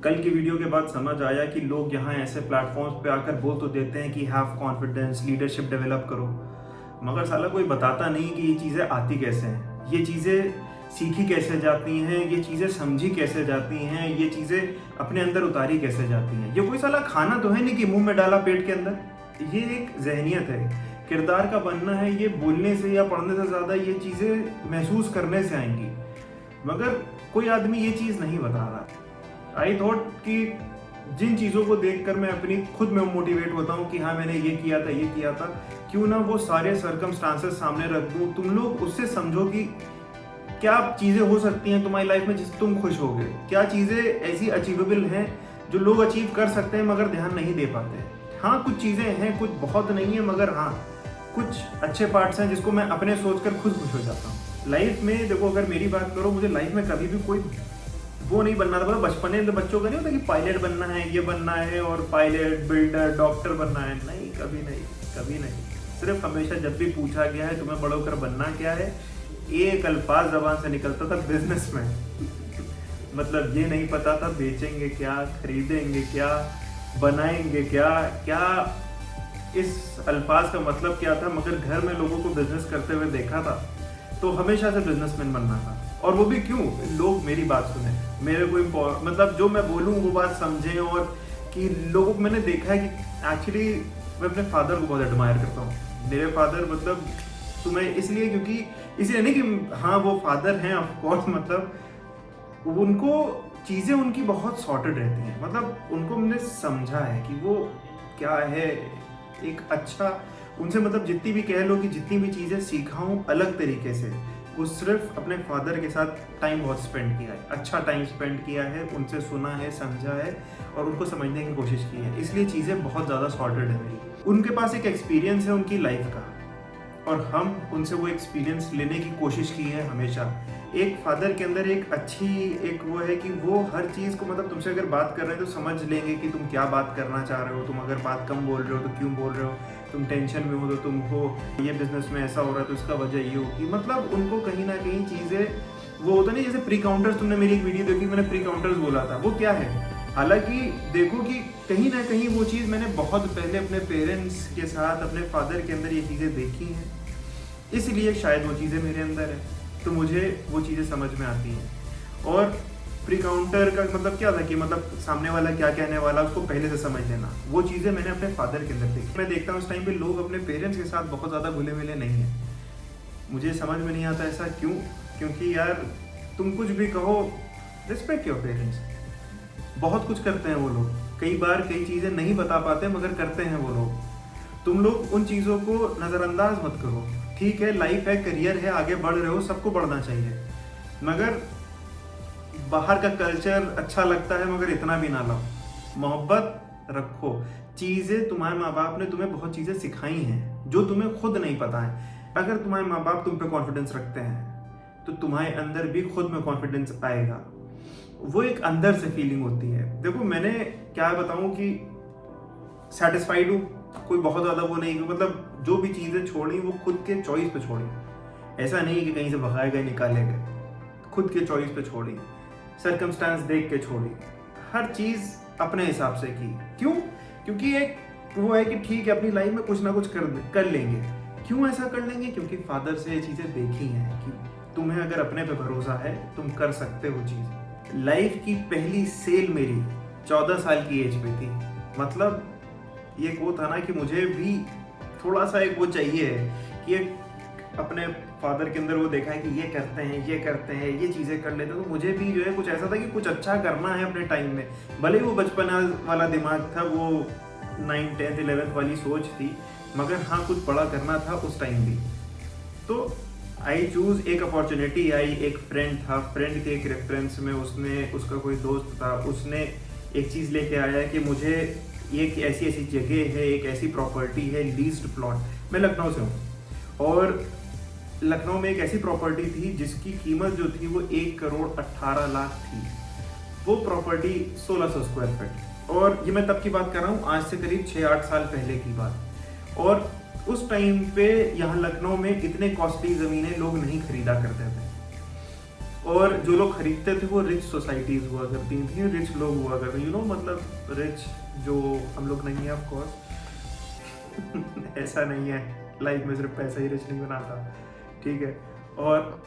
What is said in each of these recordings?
कल की वीडियो के बाद समझ आया कि लोग यहाँ ऐसे प्लेटफॉर्म्स पे आकर बोल तो देते हैं कि हैव कॉन्फिडेंस, लीडरशिप डेवलप करो, मगर साला कोई बताता नहीं कि ये चीज़ें आती कैसे हैं, ये चीज़ें सीखी कैसे जाती हैं, ये चीज़ें समझी कैसे जाती हैं, ये चीज़ें अपने अंदर उतारी कैसे जाती हैं। ये कोई साला खाना तो है नहीं कि मुंह में डाला पेट के अंदर। ये एक जहनियत है, किरदार का बनना है। ये बोलने से या पढ़ने से ज़्यादा ये चीज़ें महसूस करने से आएंगी, मगर कोई आदमी ये चीज़ नहीं बता रहा। आई थॉट कि जिन चीज़ों को देखकर मैं अपनी खुद में मोटिवेट होता हूँ कि हाँ मैंने ये किया था, ये किया था, क्यों ना वो सारे सर्कमस्टांसेस सामने रख दूँ, तुम लोग उससे समझो कि क्या चीज़ें हो सकती हैं तुम्हारी लाइफ में जिससे तुम खुश होगे, क्या चीज़ें ऐसी अचीवेबल हैं जो लोग अचीव कर सकते हैं मगर ध्यान नहीं दे पाते। हाँ कुछ चीज़ें हैं, कुछ बहुत नहीं है, मगर हाँ कुछ अच्छे पार्ट्स हैं जिसको मैं अपने सोचकर खुद खुश हो जाता हूँ। लाइफ में देखो, अगर मेरी बात करो, मुझे लाइफ में कभी भी कोई वो नहीं बनना था। मतलब बचपन में तो बच्चों का नहीं होता कि पायलट बनना है, ये बनना है, और पायलट, बिल्डर, डॉक्टर बनना है। नहीं, कभी नहीं, कभी नहीं। सिर्फ हमेशा जब भी पूछा गया है तुम्हें बड़ा होकर बनना क्या है, एक अल्फाज जबान से निकलता था, बिजनेसमैन। मतलब ये नहीं पता था बेचेंगे क्या, खरीदेंगे क्या, बनाएंगे क्या, क्या इस अल्फाज का मतलब क्या था, मगर घर में लोगों को बिजनेस करते हुए देखा था तो हमेशा से बिजनेसमैन बनना था। और वो भी क्यों, लोग मेरी बात सुने, मेरे को मतलब जो मैं बोलूँ वो बात समझें, और कि लोगों को मैंने देखा है कि एक्चुअली मैं अपने फादर को बहुत एडमायर करता हूँ। मेरे फादर मतलब तुम्हें इसलिए क्योंकि इसलिए नहीं कि हाँ वो फादर हैं ऑफ कोर्स, मतलब उनको चीज़ें उनकी बहुत सॉर्टेड रहती हैं। मतलब उनको मैंने समझा है कि वो क्या है, एक अच्छा उनसे, मतलब जितनी भी कह लो कि जितनी भी चीज़ें सीखा हूँ अलग तरीके से, वो सिर्फ अपने फादर के साथ टाइम बहुत स्पेंड किया है, अच्छा टाइम स्पेंड किया है, उनसे सुना है, समझा है और उनको समझने की कोशिश की है। इसलिए चीज़ें बहुत ज़्यादा सॉर्टेड है मेरी। उनके पास एक एक्सपीरियंस है उनकी लाइफ का, और हम उनसे वो एक्सपीरियंस लेने की कोशिश की है हमेशा। एक फादर के अंदर एक अच्छी एक वो है कि वो हर चीज़ को, मतलब तुमसे अगर बात कर रहे हैं तो समझ लेंगे कि तुम क्या बात करना चाह रहे हो। तुम अगर बात कम बोल रहे हो तो क्यों बोल रहे हो, तुम टेंशन में हो तो तुमको ये बिजनेस में ऐसा हो रहा है तो इसका वजह ये होगी। मतलब उनको कहीं ना कहीं चीज़ें वो होता नहीं, जैसे प्री काउंटर्स, तुमने मेरी एक वीडियो देखी, मैंने प्री काउंटर्स बोला था, वो क्या है। हालांकि देखो कि कहीं ना कहीं वो चीज़ मैंने बहुत पहले अपने पेरेंट्स के साथ, अपने फादर के अंदर ये चीज़ें देखी हैं, इसलिए शायद वो चीज़ें मेरे अंदर है, तो मुझे वो चीज़ें समझ में आती हैं। और प्री काउंटर का मतलब क्या था कि मतलब सामने वाला क्या कहने वाला उसको पहले से समझ लेना, वो चीज़ें मैंने अपने फादर के अंदर देखी। मैं देखता हूँ उस टाइम पे लोग अपने पेरेंट्स के साथ बहुत ज़्यादा घुले मिले नहीं हैं। मुझे समझ में नहीं आता ऐसा क्यों, क्योंकि यार तुम कुछ भी कहो, रिस्पेक्ट योर पेरेंट्स। बहुत कुछ करते हैं वो लोग, कई बार कई चीज़ें नहीं बता पाते मगर करते हैं वो लोग। तुम लोग उन चीज़ों को नज़रअंदाज मत करो। ठीक है, लाइफ है, करियर है, आगे बढ़ रहे हो, सबको बढ़ना चाहिए, मगर बाहर का कल्चर अच्छा लगता है मगर इतना भी ना लाओ। मोहब्बत रखो। चीज़ें तुम्हारे माँ बाप ने तुम्हें बहुत चीज़ें सिखाई हैं जो तुम्हें खुद नहीं पता है। अगर तुम्हारे माँ बाप तुम पे कॉन्फिडेंस रखते हैं तो तुम्हारे अंदर भी खुद में कॉन्फिडेंस आएगा। वो एक अंदर से फीलिंग होती है। देखो मैंने क्या बताऊँ कि सेटिस्फाइड हूँ, कोई बहुत ज़्यादा वो नहीं, मतलब जो भी चीज़ें छोड़ी वो खुद के चॉइस पे छोड़ी। ऐसा नहीं कि कहीं से भगाए गए, निकाले गए, खुद के चॉइस पे छोड़ी, सर्कमस्टांस देख के छोड़ी, हर चीज़ अपने हिसाब से की। क्यों? क्योंकि एक वो है कि ठीक है अपनी लाइफ में कुछ ना कुछ कर लेंगे। क्यों ऐसा कर लेंगे? क्योंकि फादर से ये चीज़ें देखी हैं कि तुम्हें अगर अपने पे भरोसा है तुम कर सकते हो चीज़। लाइफ की पहली सेल मेरी 14 साल की एज पे थी। मतलब ये वो था ना कि मुझे भी थोड़ा सा एक वो चाहिए है कि एक अपने फादर के अंदर वो देखा है कि ये करते हैं, ये करते हैं, ये चीज़ें कर लेते हैं, तो मुझे भी जो है कुछ ऐसा था कि कुछ अच्छा करना है अपने टाइम में। भले ही वो बचपन वाला दिमाग था, वो 9th 10th 11th वाली सोच थी, मगर हाँ कुछ बड़ा करना था उस टाइम भी। तो आई चूज़, एक अपॉर्चुनिटी आई, एक फ्रेंड था, फ्रेंड के एक रेफरेंस में उसका कोई दोस्त था, उसने एक चीज़ लेके आया कि मुझे एक ऐसी ऐसी जगह है, एक ऐसी प्रॉपर्टी है, लीज्ड प्लॉट। मैं लखनऊ से हूँ और लखनऊ में एक ऐसी प्रॉपर्टी थी जिसकी कीमत जो थी वो 1,18,00,000 थी। वो प्रॉपर्टी 1600 स्क्वायर फीट, और ये मैं तब की बात कर रहा हूँ, आज से करीब 6-8 साल पहले की बात। और उस टाइम पे यहाँ लखनऊ में इतने कॉस्टली ज़मीनें लोग नहीं खरीदा करते थे। और जो लोग खरीदते थे वो रिच सोसाइटीज़ हुआ करती थी, रिच लोग हुआ करते, मतलब रिच जो हम लोग नहीं है ऑफ कोर्स। ऐसा नहीं है, लाइफ में सिर्फ पैसा ही रिच नहीं बनाता, ठीक है। और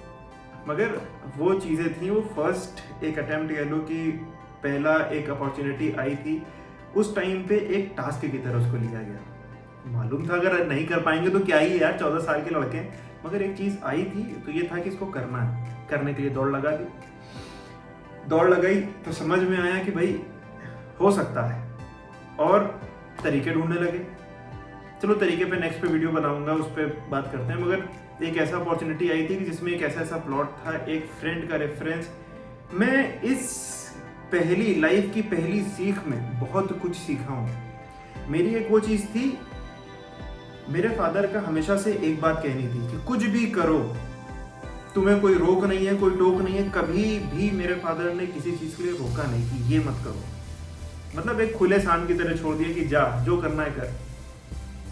मगर वो चीज़ें थी, वो फर्स्ट एक अटेम्प्ट कह लो कि पहला एक अपॉर्चुनिटी आई थी, उस टाइम पे एक टास्क की तरह उसको लिया गया। मालूम था अगर नहीं कर पाएंगे तो क्या ही है यार, 14 साल के लड़के, मगर एक चीज़ आई थी तो ये था कि इसको करना है। करने के लिए दौड़ लगा दी, दौड़ लगाई तो समझ में आया कि भाई हो सकता है, और तरीके ढूंढने लगे। चलो तरीके पे नेक्स्ट पे वीडियो बनाऊंगा, उस पर बात करते हैं। मगर एक ऐसा अपॉर्चुनिटी आई थी कि जिसमें एक ऐसा प्लॉट था, एक फ्रेंड का रेफरेंस। मैं इस पहली लाइफ की पहली सीख में बहुत कुछ सीखा हूँ। मेरी एक वो चीज़ थी, मेरे फादर का हमेशा से एक बात कहनी थी कि कुछ भी करो, तुम्हें कोई रोक नहीं है, कोई टोक नहीं है। कभी भी मेरे फादर ने किसी चीज़ के लिए रोका नहीं कि ये मत करो, मतलब एक खुले सांड की तरह छोड़ दिया कि जा जो करना है कर।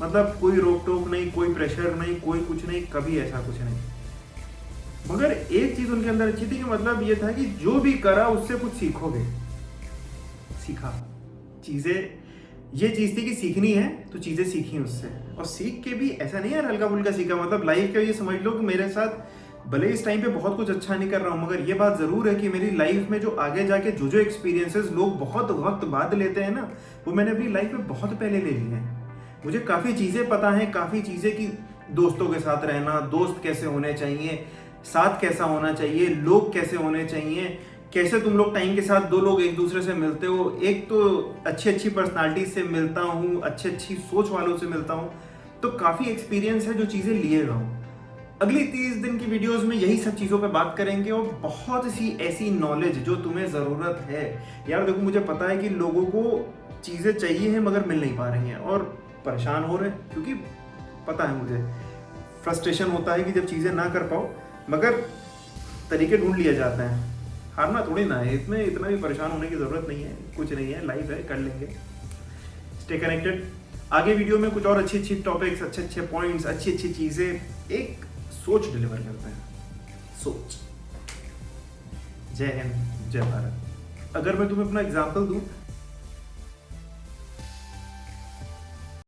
मतलब कोई रोक टोक नहीं, कोई प्रेशर नहीं, कोई कुछ नहीं, कभी ऐसा कुछ नहीं। मगर एक चीज उनके अंदर अच्छी थी कि मतलब ये था कि जो भी करा उससे कुछ सीखोगे। सीखा चीजें, ये चीज थी कि सीखनी है तो चीजें सीखी उससे, और सीख के भी ऐसा नहीं यार हल्का फुल्का सीखा। मतलब लाइफ का ये समझ लो कि मेरे साथ भले इस टाइम पे बहुत कुछ अच्छा नहीं कर रहा हूँ, मगर ये बात जरूर है कि मेरी लाइफ में जो आगे जाके जो एक्सपीरियंसेस लोग बहुत वक्त बाद लेते हैं ना, वो मैंने अपनी लाइफ में बहुत पहले ले लिए हैं। मुझे काफ़ी चीज़ें पता हैं, काफ़ी चीज़ें कि दोस्तों के साथ रहना, दोस्त कैसे होने चाहिए, साथ कैसा होना चाहिए, लोग कैसे होने चाहिए, कैसे तुम लोग टाइम के साथ दो लोग एक दूसरे से मिलते हो। एक तो अच्छी अच्छी पर्सनालिटी से मिलता हूँ, अच्छी अच्छी सोच वालों से मिलता हूँ, तो काफ़ी एक्सपीरियंस है जो चीज़ें लिए हुआ हूँ। अगली 30 दिन की वीडियोस में यही सब चीज़ों पे बात करेंगे, और बहुत सी ऐसी नॉलेज जो तुम्हें ज़रूरत है। यार देखो, मुझे पता है कि लोगों को चीज़ें चाहिए हैं मगर मिल नहीं पा रही हैं, और परेशान हो रहे हैं, क्योंकि पता है मुझे फ्रस्ट्रेशन होता है कि जब चीज़ें ना कर पाओ, मगर तरीके ढूंढ लिया जाता है। हारना थोड़ी ना है, इसमें इतना भी परेशान होने की ज़रूरत नहीं है, कुछ नहीं है, लाइफ है, कर लेंगे। Stay connected. आगे वीडियो में कुछ और अच्छी अच्छी टॉपिक्स, अच्छे अच्छे पॉइंट्स, अच्छी अच्छी चीज़ें, एक सोच डिलीवर करते हैं। सोच। जय हिंद, जय भारत। अगर मैं तुम्हें अपना एग्जाम्पल दूं